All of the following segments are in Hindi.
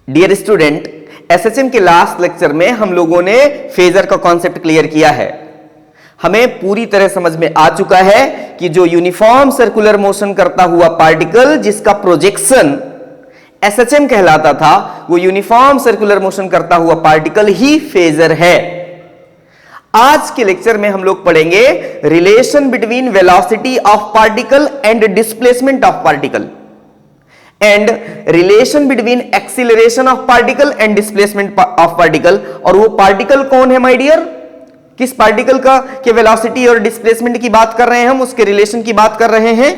डियर स्टूडेंट, एसएचएम के लास्ट लेक्चर में हम लोगों ने फेजर का कॉन्सेप्ट क्लियर किया है। हमें पूरी तरह समझ में आ चुका है कि जो यूनिफॉर्म सर्कुलर मोशन करता हुआ पार्टिकल जिसका प्रोजेक्शन एसएचएम कहलाता था, वो यूनिफॉर्म सर्कुलर मोशन करता हुआ पार्टिकल ही फेजर है। आज के लेक्चर में हम लोग पढ़ेंगे relation between velocity of particle and displacement of particle and relation between acceleration of particle and displacement of particle. और वो पार्टिकल कौन है माय डियर? किस पार्टिकल का के वेलोसिटी और डिस्प्लेसमेंट की बात कर रहे हैं हम, उसके रिलेशन की बात कर रहे हैं।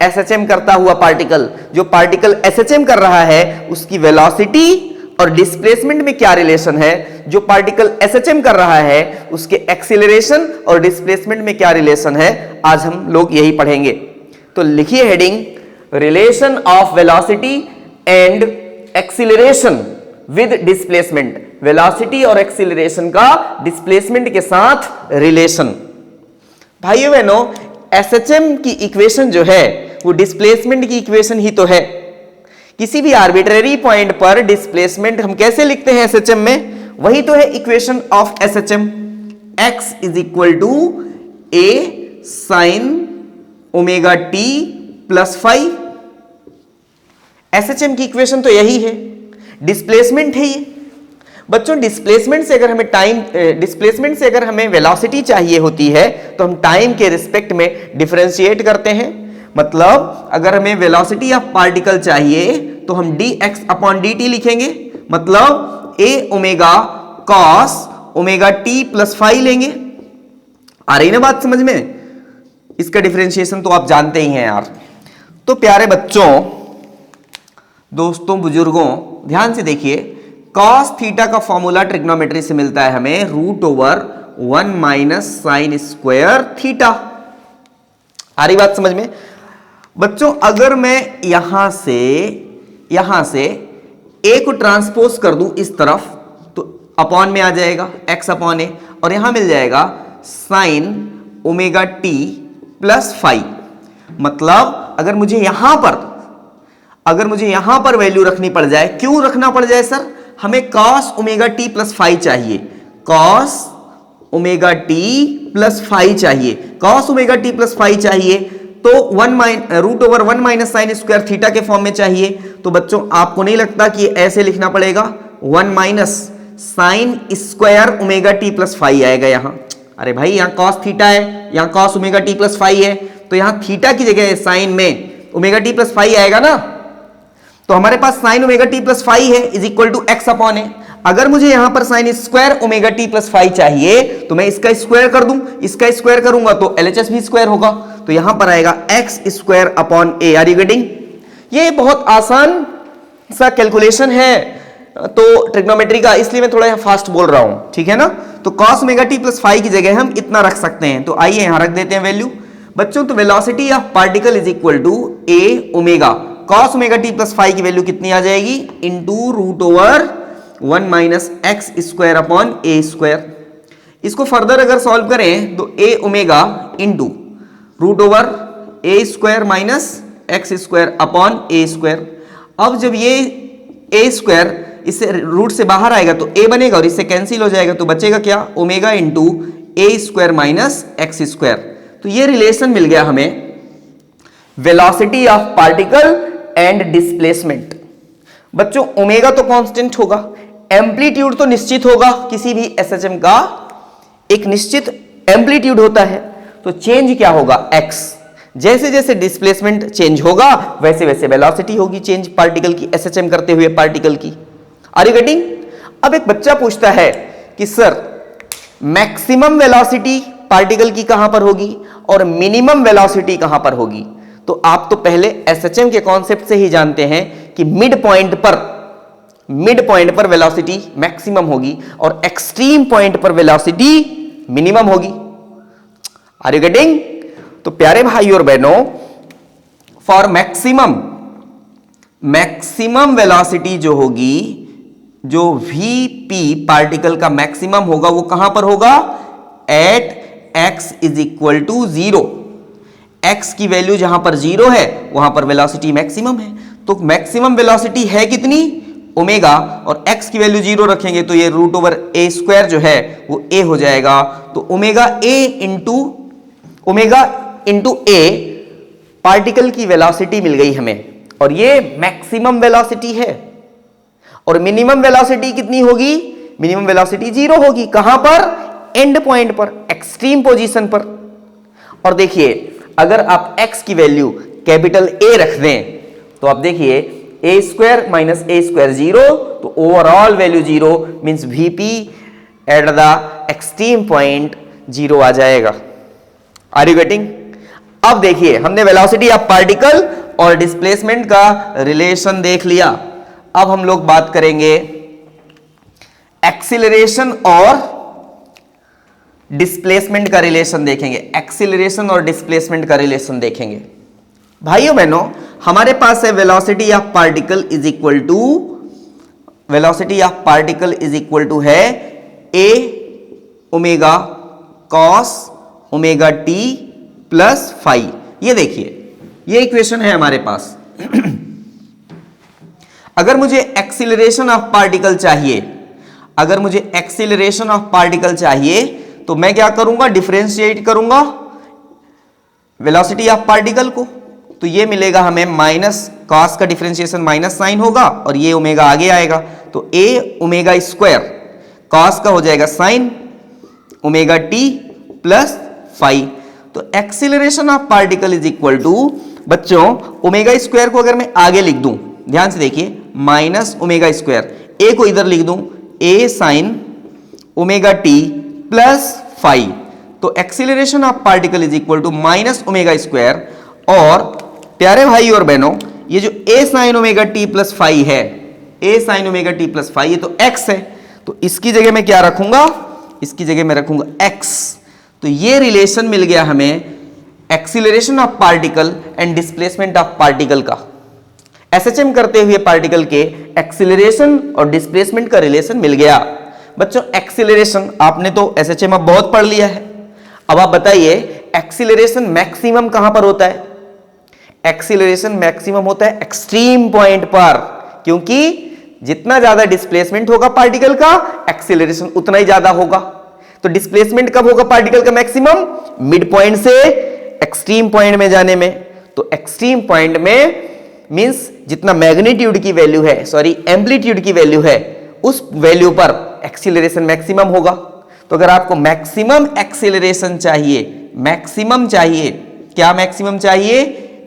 एसएचएम करता हुआ पार्टिकल, जो पार्टिकल एसएचएम कर रहा है उसकी वेलोसिटी और डिस्प्लेसमेंट में क्या रिलेशन है, जो पार्टिकल एसएचएम कर रहा है उसके एक्सीलरेशन और डिस्प्लेसमेंट में क्या रिलेशन है, आज हम लोग यही पढ़ेंगे। तो लिखिए heading, relation of velocity and acceleration with displacement. Velocity और एक्सीलरेशन का डिस्प्लेसमेंट के साथ रिलेशन। भाइयों बहनों, एसएचएम की इक्वेशन जो है वो डिस्प्लेसमेंट की इक्वेशन ही तो है। किसी भी आर्बिट्रेरी पॉइंट पर डिस्प्लेसमेंट हम कैसे लिखते हैं एसएचएम में, वही तो है equation of SHM. x is equal to a sin omega t plus phi. SHM की इक्वेशन तो यही है, डिस्प्लेसमेंट है ये। बच्चों, डिस्प्लेसमेंट से अगर हमें वेलोसिटी चाहिए होती है तो हम टाइम के रिस्पेक्ट में डिफरेंशिएट करते हैं। मतलब अगर हमें वेलोसिटी ऑफ पार्टिकल चाहिए तो हम dx अपॉन dt लिखेंगे, मतलब a omega cos omega t plus phi लेंगे। आ रही ना बात समझ में? इसका डिफरेंशिएशन तो आप जानते ही हैं यार। तो प्यारे बच्चों, दोस्तों, बुजुर्गों, ध्यान से देखिए, cos थीटा का फॉर्मूला ट्रिग्नोमेट्री से मिलता है हमें √1 माइनस साइन स्क्वायर थीटा। आ रही बात समझ में? बच्चों, अगर मैं यहां से a को ट्रांसपोज कर दूं इस तरफ तो अपॉन में आ जाएगा x अपॉन a, और यहां मिल जाएगा sine omega t plus phi. मतलब अगर मुझे यहां पर वैल्यू रखनी पड़ जाए, क्यों रखना पड़ जाए सर? हमें cos omega t plus phi चाहिए, cos omega t plus phi चाहिए। cos omega t plus phi चाहिए तो √1 माइनस साइन स्क्वायर थीटा के फॉर्म में चाहिए। तो बच्चों, आपको नहीं लगता कि ऐसे लिखना पड़ेगा, 1 minus sine square omega t plus phi आएगा यहां? अरे भाई, यहां cos थीटा है, यहां cos omega t plus phi है, तो यहां थीटा की जगह साइन में ओमेगा t प्लस फाई आएगा ना। तो हमारे पास sine omega t plus phi है is equal to x upon a. अगर मुझे यहां पर sine square omega t plus phi चाहिए तो मैं इसका स्क्वायर कर दूं, इसका स्क्वायर करूंगा तो एलएचएस भी स्क्वायर होगा, तो यहां पर आएगा x square upon a. Are you getting? ये बहुत आसान सा कैलकुलेशन है तो ट्रिग्नोमेट्री का, इसलिए मैं थोड़ा फास्ट बोल रहा हूं, ठीक है ना। तो cos omega t plus phi की जगह हम इतना रख सकते हैं, तो आइए यहां रख देते हैं वैल्यू। बच्चों, तो velocity of particle is equal to a omega cos omega t plus phi की वैल्यू कितनी आ जाएगी? Into √1 minus x square upon a square. इसको फर्दर अगर सॉल्व करें तो a omega into √a square minus x square upon a square. अब जब ये a स्क्वायर इससे रूट से बाहर आएगा तो a बनेगा और इससे कैंसिल हो जाएगा, तो बचेगा क्या? Omega into a square minus x square. तो ये रिलेशन मिल गया हमें velocity of particle and displacement. बच्चों, ओमेगा तो कांस्टेंट होगा, एम्पलीट्यूड तो निश्चित होगा, किसी भी एसएचएम का एक निश्चित एम्पलीट्यूड होता है, तो चेंज क्या होगा? x। जैसे जैसे डिस्प्लेसमेंट चेंज होगा वैसे वैसे वेलोसिटी होगी चेंज पार्टिकल की, एसएचएम करते हुए पार्टिकल की। Are you getting? अब एक बच्चा पूछता है कि सर, मैक्सिमम वेलोसिटी पार्टिकल की कहां पर होगी और मिनिमम वेलोसिटी कहां पर होगी? तो आप तो पहले एसएचएम के कॉन्सेप्ट से ही जानते हैं कि मिड पॉइंट पर वेलोसिटी मैक्सिमम होगी और एक्सट्रीम पॉइंट पर वेलोसिटी मिनिमम होगी। Are you getting? तो प्यारे भाई और बहनों, फॉर मैक्सिमम वेलोसिटी जो होगी, जो वीपी पार्टिकल का मैक्सिमम होगा, वो कहां पर होगा? At x is equal to 0। x की वैल्यू जहां पर 0 है वहां पर वेलोसिटी मैक्सिमम है। तो मैक्सिमम वेलोसिटी है कितनी? ओमेगा और x की वैल्यू 0 रखेंगे तो ये रूट ओवर ए स्क्वायर जो है वो a हो जाएगा। तो ओमेगा इंटू ए पार्टिकल की वेलोसिटी मिल गई हमें, और ये मैक्सिमम वेलोसिटी है। और मिनिमम वेलोसिटी कितनी होगी? मिनिमम वेलोसिटी 0 होगी। कहां पर? एंड पॉइंट पर, एक्सट्रीम पोजीशन पर। और देखिए अगर आप x की वैल्यू कैपिटल A रख दें तो आप देखिए a square minus a square 0, तो overall value 0 means VP at the extreme point 0 आ जाएगा। Are you getting? अब देखिए हमने वेलोसिटी ऑफ पार्टिकल और डिस्प्लेसमेंट का रिलेशन देख लिया। अब हम लोग बात करेंगे एक्सीलरेशन और डिस्प्लेसमेंट का रिलेशन देखेंगे। एक्सीलरेशन और डिस्प्लेसमेंट का रिलेशन देखेंगे। भाइयों बहनों, हमारे पास है velocity of particle is equal to है a omega cos omega t plus phi. ये देखिए ये इक्वेशन है हमारे पास। अगर मुझे एक्सीलरेशन ऑफ पार्टिकल चाहिए तो मैं क्या करूंगा? डिफरेंशिएट करूंगा वेलोसिटी ऑफ पार्टिकल को, तो ये मिलेगा हमें माइनस कॉस का डिफरेंशिएशन माइनस साइन होगा और ये ओमेगा आगे आएगा, तो a ओमेगा स्क्वायर कॉस का हो जाएगा sine omega t plus phi. तो acceleration of particle is equal to, बच्चों ओमेगा स्क्वायर को अगर मैं आगे लिख दूं, ध्यान से देखिए, माइनस ओमेगा स्क्वायर, a को इधर लिख दूं a sine omega t plus phi, तो acceleration of particle is equal to minus omega square. और प्यारे भाई और बहनों, ये जो a sine omega t plus phi है, a sine omega t plus phi, ये तो x है, तो इसकी जगह मैं क्या रखूंगा? इसकी जगह मैं रखूंगा x। तो ये रिलेशन मिल गया हमें acceleration of particle and displacement of particle का। एसएचएम करते हुए पार्टिकल के एक्सीलरेशन और डिस्प्लेसमेंट का रिलेशन मिल गया। बच्चों एक्सीलरेशन आपने तो एसएचएम अब बहुत पढ़ लिया है। अब आप बताइए एक्सीलरेशन मैक्सिमम कहां पर होता है? एक्सीलरेशन मैक्सिमम होता है एक्सट्रीम पॉइंट पर, क्योंकि जितना ज्यादा डिस्प्लेसमेंट होगा पार्टिकल का, एक्सीलरेशन उतना ही ज्यादा होगा। तो डिस्प्लेसमेंट कब होगा पार्टिकल का मैक्सिमम? मिड पॉइंट से एक्सट्रीम पॉइंट में जाने में। तो एक्सट्रीम पॉइंट में मींस जितना मैग्नीट्यूड की वैल्यू है, सॉरी एम्पलीट्यूड की वैल्यू है, उस वैल्यू पर एक्सीलरेशन मैक्सिमम होगा। तो अगर आपको मैक्सिमम एक्सीलरेशन चाहिए, क्या मैक्सिमम चाहिए?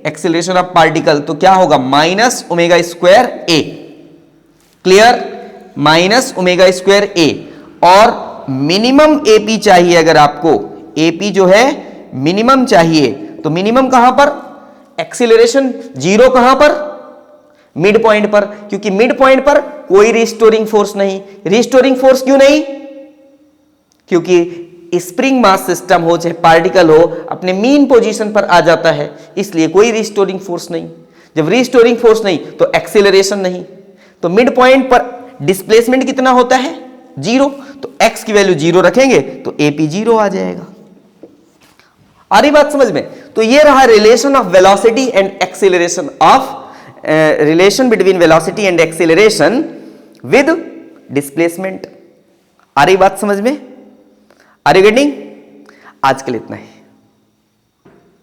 एक्सीलरेशन ऑफ पार्टिकल, तो क्या होगा? माइनस ओमेगा स्क्वायर ए। क्लियर? माइनस ओमेगा स्क्वायर ए। और मिनिमम एपी चाहिए अगर आपको, एपी जो है मिनिमम चाहिए, तो मिनिमम कहां पर? एक्सीलरेशन 0 कहां पर? मिड पॉइंट पर, क्योंकि मिड पॉइंट पर कोई रिस्टोरिंग फोर्स नहीं। रिस्टोरिंग फोर्स क्यों नहीं? क्योंकि स्प्रिंग मास सिस्टम हो चाहे पार्टिकल हो, अपने मीन पोजीशन पर आ जाता है, इसलिए कोई रिस्टोरिंग फोर्स नहीं। जब रिस्टोरिंग फोर्स नहीं तो एक्सीलरेशन नहीं। तो मिड पॉइंट पर डिस्प्लेसमेंट कितना होता है? 0। तो x की वैल्यू 0 रखेंगे तो AP 0 आ जाएगा। आ रही बात समझ में? तो ये रहा relation of velocity and acceleration of relation between velocity and acceleration with displacement. आ रही बात समझ में? Are you getting? आज के लिए इतना ही।